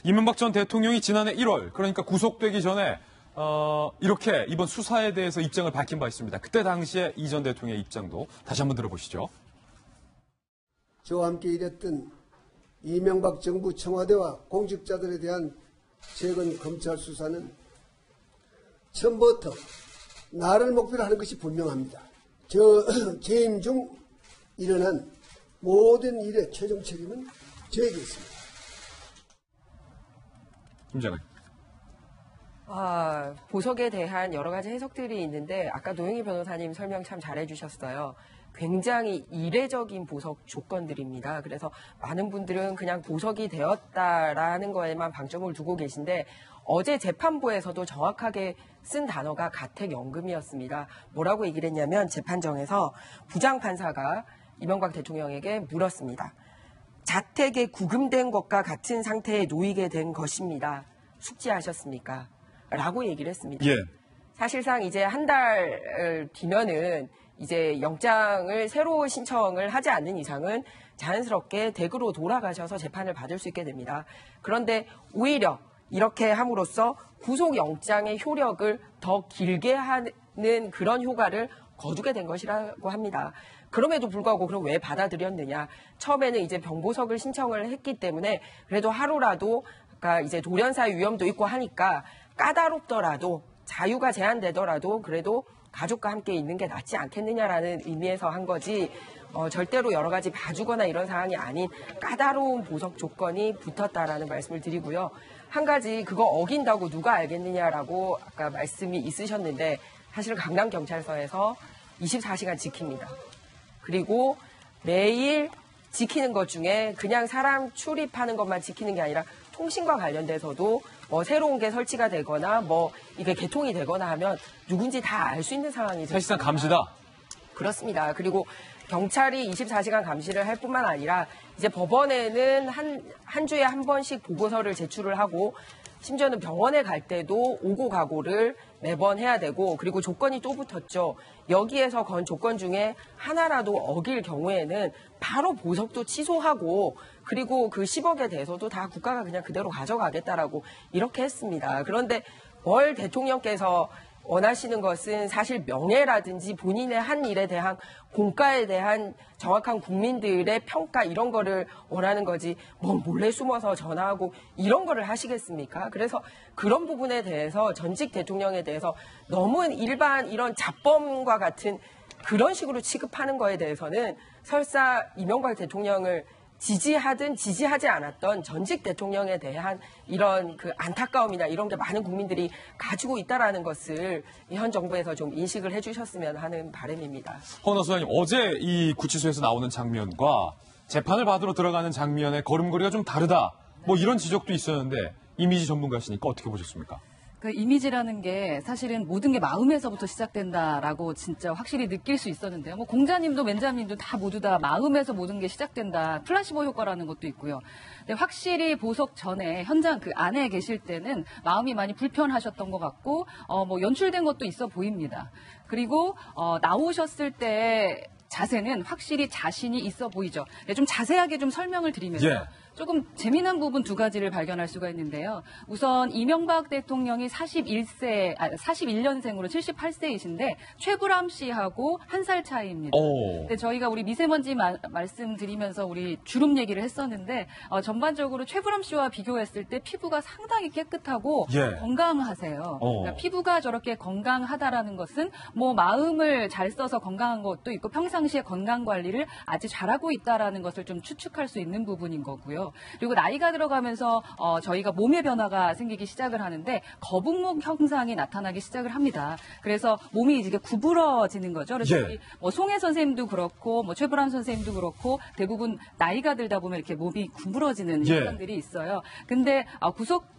이명박 전 대통령이 지난해 1월, 그러니까 구속되기 전에 이렇게 이번 수사에 대해서 입장을 밝힌 바 있습니다. 그때 당시에 이 전 대통령의 입장도 다시 한번 들어보시죠. 저와 함께 일했던 이명박 정부 청와대와 공직자들에 대한 최근 검찰 수사는 처음부터 나를 목표로 하는 것이 분명합니다. 재임 중 일어난 모든 일의 최종 책임은 저에게 있습니다. 김장은. 보석에 대한 여러 가지 해석들이 있는데 아까 노영희 변호사님 설명 참 잘해주셨어요. 굉장히 이례적인 보석 조건들입니다. 그래서 많은 분들은 그냥 보석이 되었다라는 거에만 방점을 두고 계신데 어제 재판부에서도 정확하게 쓴 단어가 가택연금이었습니다. 뭐라고 얘기를 했냐면 재판정에서 부장판사가 이명박 대통령에게 물었습니다. 자택에 구금된 것과 같은 상태에 놓이게 된 것입니다. 숙지하셨습니까? 라고 얘기를 했습니다. 예. 사실상 이제 한 달 뒤면은 이제 영장을 새로 신청을 하지 않는 이상은 자연스럽게 댁으로 돌아가셔서 재판을 받을 수 있게 됩니다. 그런데 오히려 이렇게 함으로써 구속영장의 효력을 더 길게 하는 그런 효과를 거두게 된 것이라고 합니다. 그럼에도 불구하고 그럼 왜 받아들였느냐. 처음에는 이제 병보석을 신청을 했기 때문에 그래도 하루라도 그러니까 이제 돌연사의 위험도 있고 하니까 까다롭더라도 자유가 제한되더라도 그래도 가족과 함께 있는 게 낫지 않겠느냐라는 의미에서 한 거지 절대로 여러 가지 봐주거나 이런 상황이 아닌 까다로운 보석 조건이 붙었다라는 말씀을 드리고요. 한 가지 그거 어긴다고 누가 알겠느냐라고 아까 말씀이 있으셨는데 사실 강남경찰서에서 24시간 지킵니다. 그리고 매일 지키는 것 중에 그냥 사람 출입하는 것만 지키는 게 아니라 통신과 관련돼서도 새로운 게 설치가 되거나 이게 개통이 되거나 하면 누군지 다 알 수 있는 상황이 사실상 감시다. 그렇습니다. 그리고 경찰이 24시간 감시를 할 뿐만 아니라 이제 법원에는 한 주에 한 번씩 보고서를 제출을 하고 심지어는 병원에 갈 때도 오고 가고를 매번 해야 되고 그리고 조건이 또 붙었죠. 여기에서 건 조건 중에 하나라도 어길 경우에는 바로 보석도 취소하고 그리고 그 10억에 대해서도 다 국가가 그냥 그대로 가져가겠다라고 이렇게 했습니다. 그런데 뭘 대통령께서 원하시는 것은 사실 명예라든지 본인의 한 일에 대한 공과에 대한 정확한 국민들의 평가 이런 거를 원하는 거지 몰래 숨어서 전화하고 이런 거를 하시겠습니까? 그래서 그런 부분에 대해서 전직 대통령에 대해서 너무 일반 이런 잡범과 같은 그런 식으로 취급하는 거에 대해서는 설사 이명박 대통령을 지지하든 지지하지 않았던 전직 대통령에 대한 이런 그 안타까움이나 이런 게 많은 국민들이 가지고 있다라는 것을 현 정부에서 좀 인식을 해주셨으면 하는 바람입니다. 허은하 소장님, 어제 이 구치소에서 나오는 장면과 재판을 받으러 들어가는 장면의 걸음걸이가 좀 다르다. 이런 지적도 있었는데 이미지 전문가시니까 어떻게 보셨습니까? 그 이미지라는 게 사실은 모든 게 마음에서부터 시작된다라고 진짜 확실히 느낄 수 있었는데요. 공자님도 맨자님도 다 모두 다 마음에서 모든 게 시작된다. 플라시보 효과라는 것도 있고요. 근데 확실히 보석 전에 현장 그 안에 계실 때는 마음이 많이 불편하셨던 것 같고 연출된 것도 있어 보입니다. 그리고 나오셨을 때 자세는 확실히 자신이 있어 보이죠. 좀 자세하게 좀 설명을 드리면서 조금 재미난 부분 두 가지를 발견할 수가 있는데요. 우선 이명박 대통령이 41년생으로 78세이신데 최불암 씨하고 한 살 차이입니다. 근데 저희가 우리 미세먼지 말씀드리면서 우리 주름 얘기를 했었는데 전반적으로 최불암 씨와 비교했을 때 피부가 상당히 깨끗하고 건강하세요. 그러니까 피부가 저렇게 건강하다라는 것은 마음을 잘 써서 건강한 것도 있고 평상시에 건강 관리를 아주 잘하고 있다라는 것을 좀 추측할 수 있는 부분인 거고요. 그리고 나이가 들어가면서 저희가 몸의 변화가 생기기 시작을 하는데 거북목 형상이 나타나기 시작을 합니다. 그래서 몸이 이제 구부러지는 거죠. 그래서 송혜 선생님도 그렇고 최불암 선생님도 그렇고 대부분 나이가 들다 보면 이렇게 몸이 구부러지는 현상들이 있어요. 근데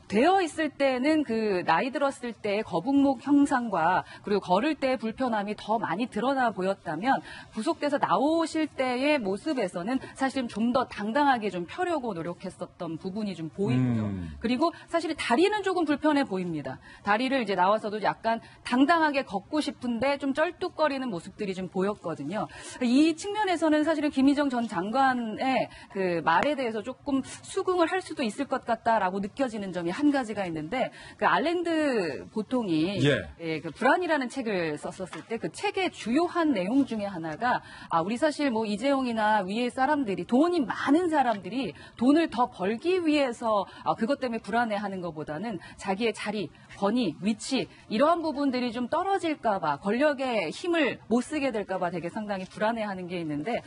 되어 있을 때는 그 나이 들었을 때의 거북목 형상과 그리고 걸을 때의 불편함이 더 많이 드러나 보였다면 구속돼서 나오실 때의 모습에서는 사실은 좀 더 당당하게 좀 펴려고 노력했었던 부분이 좀 보이고요. 그리고 사실 다리는 조금 불편해 보입니다. 다리를 이제 나와서도 약간 당당하게 걷고 싶은데 좀 쩔뚝거리는 모습들이 좀 보였거든요. 이 측면에서는 사실은 김희정 전 장관의 그 말에 대해서 조금 수긍을 할 수도 있을 것 같다라고 느껴지는 점이 한 가지가 있는데 그 알랜드 보통이 그 불안이라는 책을 썼었을 때 그 책의 주요한 내용 중에 하나가 우리 사실 뭐 이재용이나 위의 사람들이 돈이 많은 사람들이 돈을 더 벌기 위해서 그것 때문에 불안해하는 것보다는 자기의 자리, 권위, 위치 이러한 부분들이 좀 떨어질까 봐 권력의 힘을 못 쓰게 될까 봐 되게 상당히 불안해하는 게 있는데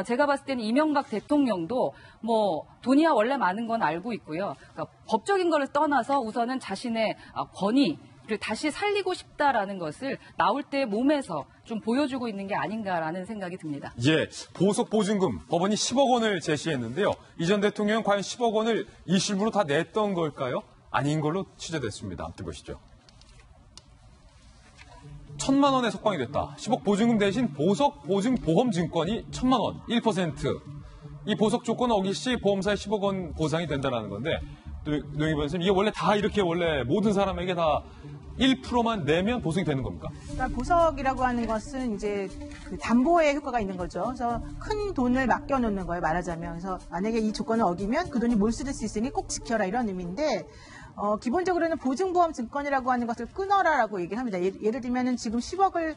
제가 봤을 때는 이명박 대통령도 뭐 돈이야 원래 많은 건 알고 있고요. 그러니까 법적인 거를 떠나서 우선은 자신의 권위를 다시 살리고 싶다라는 것을 나올 때 몸에서 좀 보여주고 있는 게 아닌가라는 생각이 듭니다. 예, 보석 보증금 법원이 10억 원을 제시했는데요. 이 전 대통령은 과연 10억 원을 일시불로 다 냈던 걸까요? 아닌 걸로 취재됐습니다. 함께 보시죠. 1,000만 원에 석방이 됐다. 10억 보증금 대신 보석 보증 보험 증권이 1,000만 원, 1%. 이 보석 조건 어길 시 보험사에 10억 원 보상이 된다는 건데, 노영희 변호사님, 이게 원래 다 이렇게 원래 모든 사람에게 다 1%만 내면 보상이 되는 겁니까? 그러니까 보석이라고 하는 것은 이제 그 담보의 효과가 있는 거죠. 그래서 큰 돈을 맡겨놓는 거예요, 말하자면. 그래서 만약에 이 조건을 어기면 그 돈이 몰수될 수 있으니 꼭 지켜라 이런 의미인데, 기본적으로는 보증보험 증권이라고 하는 것을 끊어라라고 얘기를 합니다. 예를 들면은 지금 10억을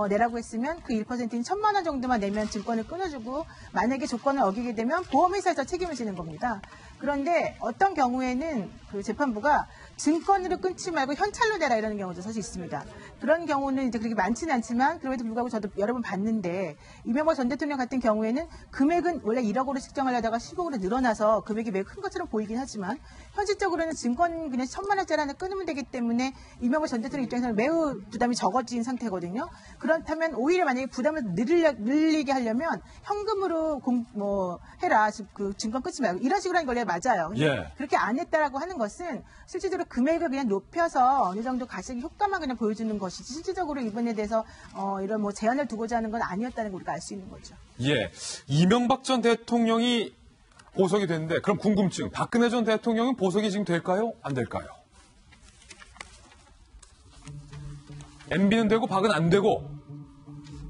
내라고 했으면 그 1%인 1,000만 원 정도만 내면 증권을 끊어주고 만약에 조건을 어기게 되면 보험회사에서 책임을 지는 겁니다. 그런데 어떤 경우에는 그 재판부가 증권으로 끊지 말고 현찰로 내라 이라는 경우도 사실 있습니다. 그런 경우는 이제 그렇게 많지는 않지만 그럼에도 불구하고 저도 여러 번 봤는데 이명박 전 대통령 같은 경우에는 금액은 원래 1억으로 측정하려다가 10억으로 늘어나서 금액이 매우 큰 것처럼 보이긴 하지만 현실적으로는 증권 그냥 1,000만 원짜리 하나 끊으면 되기 때문에 이명박 전 대통령 입장에서는 매우 부담이 적어진 상태거든요. 그렇다면 오히려 만약에 부담을 늘리게 하려면 현금으로 해라. 그 증권 끊지 말고 이런 식으로 하는 걸 맞아요. 그렇게 안 했다라고 하는 것은 실질적으로 금액을 그냥 높여서 어느 정도 가식 효과만 그냥 보여주는 것이지 실질적으로 이번에 대해서 이런 뭐 제한을 두고자 하는 건 아니었다는 걸 우리가 알 수 있는 거죠. 예, 이명박 전 대통령이 보석이 됐는데 그럼 궁금증, 박근혜 전 대통령은 보석이 지금 될까요? 안 될까요? MB는 되고 박은 안 되고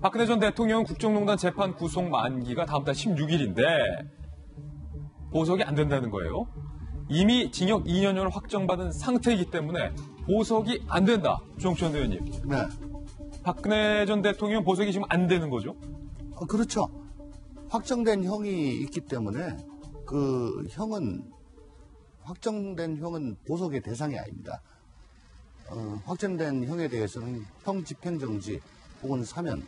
박근혜 전 대통령은 국정농단 재판 구속 만기가 다음 달 16일인데 보석이 안 된다는 거예요. 이미 징역 2년형을 확정받은 상태이기 때문에 보석이 안 된다. 주홍천 의원님. 네. 박근혜 전 대통령 보석이 지금 안 되는 거죠? 그렇죠. 확정된 형이 있기 때문에 그 확정된 형은 보석의 대상이 아닙니다. 확정된 형에 대해서는 형 집행정지 혹은 사면으로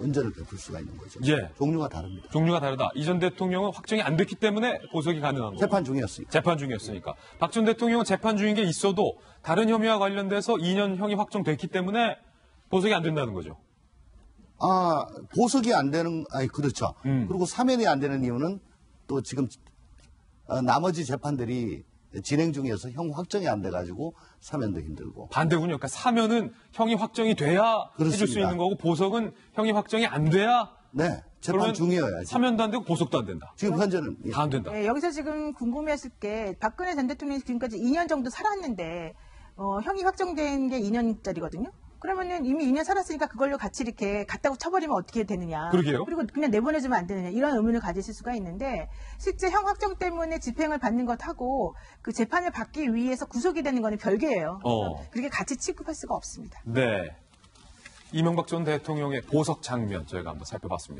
은전을 베풀 수가 있는 거죠. 예. 종류가 다릅니다. 종류가 다르다. 이 전 대통령은 확정이 안 됐기 때문에 보석이 가능한 거고. 재판 중이었으니까. 재판 중이었으니까. 박 전 대통령은 재판 중인 게 있어도 다른 혐의와 관련돼서 2년형이 확정됐기 때문에 보석이 안 된다는 거죠. 보석이 안 되는, 그렇죠. 그리고 사면이 안 되는 이유는 또 지금 나머지 재판들이 진행 중에서 형 확정이 안 돼가지고 사면도 힘들고. 반대군요. 그러니까 사면은 형이 확정이 돼야 그렇습니다. 해줄 수 있는 거고 보석은 형이 확정이 안 돼야 네. 재판 중이어야지. 사면도 안 되고 보석도 안 된다. 지금 현재는. 다 안 된다. 네, 여기서 지금 궁금해하실 게 박근혜 전 대통령이 지금까지 2년 정도 살았는데 형이 확정된 게 2년짜리거든요. 그러면은 이미 2년 살았으니까 그걸로 같이 이렇게 갖다고 쳐버리면 어떻게 되느냐. 그러게요. 그리고 그냥 내보내주면 안 되느냐. 이런 의문을 가지실 수가 있는데 실제 형 확정 때문에 집행을 받는 것하고 그 재판을 받기 위해서 구속이 되는 거는 별개예요. 그렇게 같이 취급할 수가 없습니다. 네. 이명박 전 대통령의 보석 장면 저희가 한번 살펴봤습니다.